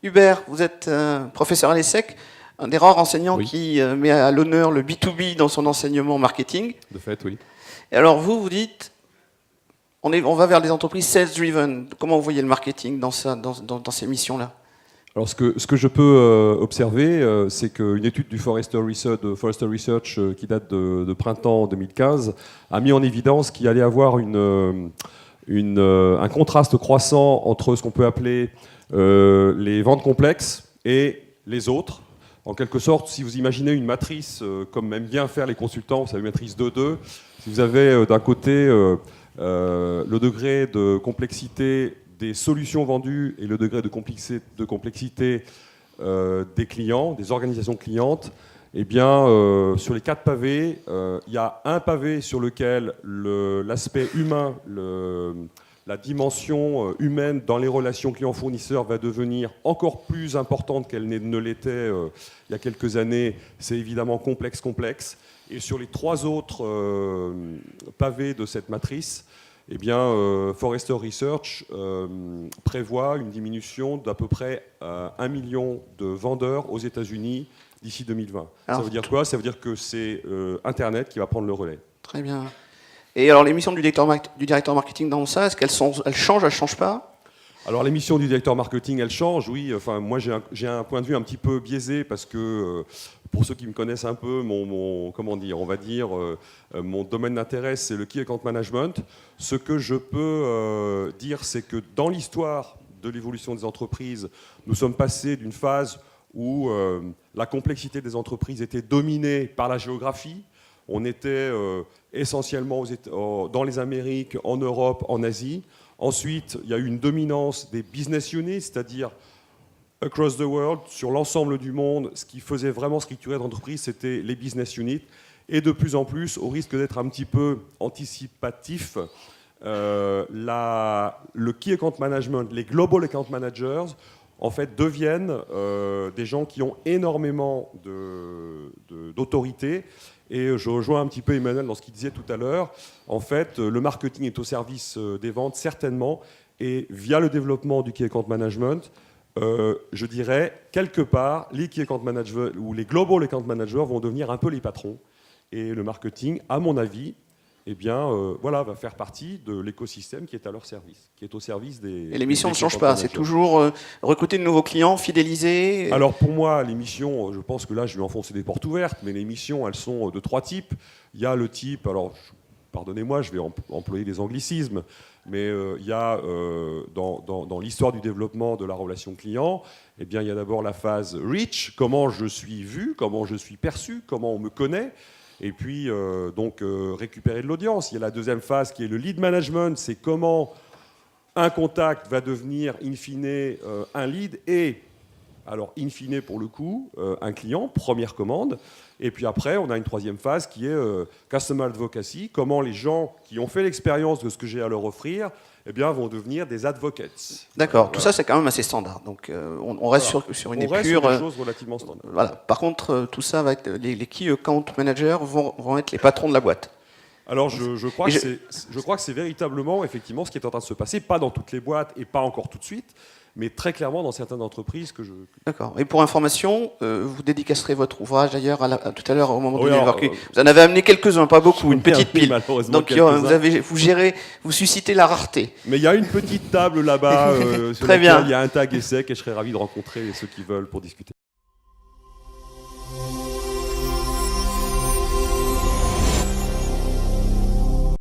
Hubert, vous êtes professeur à l'ESSEC, un des rares enseignants Oui. qui met à l'honneur le B2B dans son enseignement marketing. De fait, oui. Et alors vous dites, on va vers des entreprises sales-driven. Comment vous voyez le marketing dans ces missions-là? Alors, ce que je peux observer, c'est qu'une étude du Forrester Research qui date de printemps 2015 a mis en évidence qu'il allait avoir un contraste croissant entre ce qu'on peut appeler les ventes complexes et les autres. En quelque sorte, si vous imaginez une matrice, comme aiment bien faire les consultants, c'est une matrice 2-2, si vous avez d'un côté le degré de complexité des solutions vendues et le degré de complexité des clients, des organisations clientes, eh bien, sur les 4 pavés, il y a un pavé sur lequel l'aspect humain, la dimension humaine dans les relations clients-fournisseurs va devenir encore plus importante qu'elle ne l'était il y a quelques années. C'est évidemment complexe. Et sur les 3 autres pavés de cette matrice, eh bien, Forrester Research prévoit une diminution d'à peu près 1 million de vendeurs aux États-Unis d'ici 2020. Alors, ça veut dire quoi? Ça veut dire que c'est Internet qui va prendre le relais. Très bien. Et alors, les missions du directeur marketing dans ça, est-ce elles changent, elles ne changent pas? Alors, les missions du directeur marketing, elles changent, oui. Enfin, moi, j'ai un point de vue un petit peu biaisé parce que, pour ceux qui me connaissent un peu, mon domaine d'intérêt, c'est le Key Account Management. Ce que je peux dire, c'est que dans l'histoire de l'évolution des entreprises, nous sommes passés d'une phase où la complexité des entreprises était dominée par la géographie. On était essentiellement dans les Amériques, en Europe, en Asie. Ensuite, il y a eu une dominance des business units, c'est-à-dire across the world, sur l'ensemble du monde. Ce qui faisait vraiment structurer l'entreprise, c'était les business units. Et de plus en plus, au risque d'être un petit peu anticipatif, le Key Account Management, les Global Account Managers, en fait, deviennent des gens qui ont énormément d'autorité. Et je rejoins un petit peu Emmanuel dans ce qu'il disait tout à l'heure. En fait, le marketing est au service des ventes, certainement. Et via le développement du Key Account Management, je dirais, quelque part, les Key Account Managers ou les Global Account Managers vont devenir un peu les patrons. Et le marketing, à mon avis, eh bien, va faire partie de l'écosystème qui est à leur service, qui est au service des... Et les missions ne changent pas, c'est toujours recruter de nouveaux clients, fidéliser... Alors pour moi, les missions, je pense que là, je vais enfoncer des portes ouvertes, mais les missions, elles sont de 3 types. Il y a le type, alors, pardonnez-moi, je vais employer des anglicismes, mais il y a, dans l'histoire du développement de la relation client, eh bien, il y a d'abord la phase reach, comment je suis vu, comment je suis perçu, comment on me connaît. Et puis, récupérer de l'audience. Il y a la deuxième phase qui est le lead management. C'est comment un contact va devenir, in fine, un lead et, alors, in fine, pour le coup, un client, première commande. Et puis après, on a une troisième phase qui est customer advocacy. Comment les gens qui ont fait l'expérience de ce que j'ai à leur offrir eh bien, vont devenir des advocates. D'accord, tout ça c'est quand même assez standard. Donc on reste sur une épure. Sur des choses relativement standards. Voilà. Par contre, tout ça va être les key account managers vont être les patrons de la boîte. Alors je crois que c'est véritablement effectivement ce qui est en train de se passer, pas dans toutes les boîtes et pas encore tout de suite, mais très clairement dans certaines entreprises que je... D'accord. Et pour information, vous dédicacerez votre ouvrage d'ailleurs tout à l'heure au moment de l'évoquer. Vous en avez amené quelques-uns, pas beaucoup, une petite pile. Donc vous suscitez la rareté. Mais il y a une petite table là-bas sur laquelle il y a un tag ESSEC et je serais ravi de rencontrer ceux qui veulent pour discuter.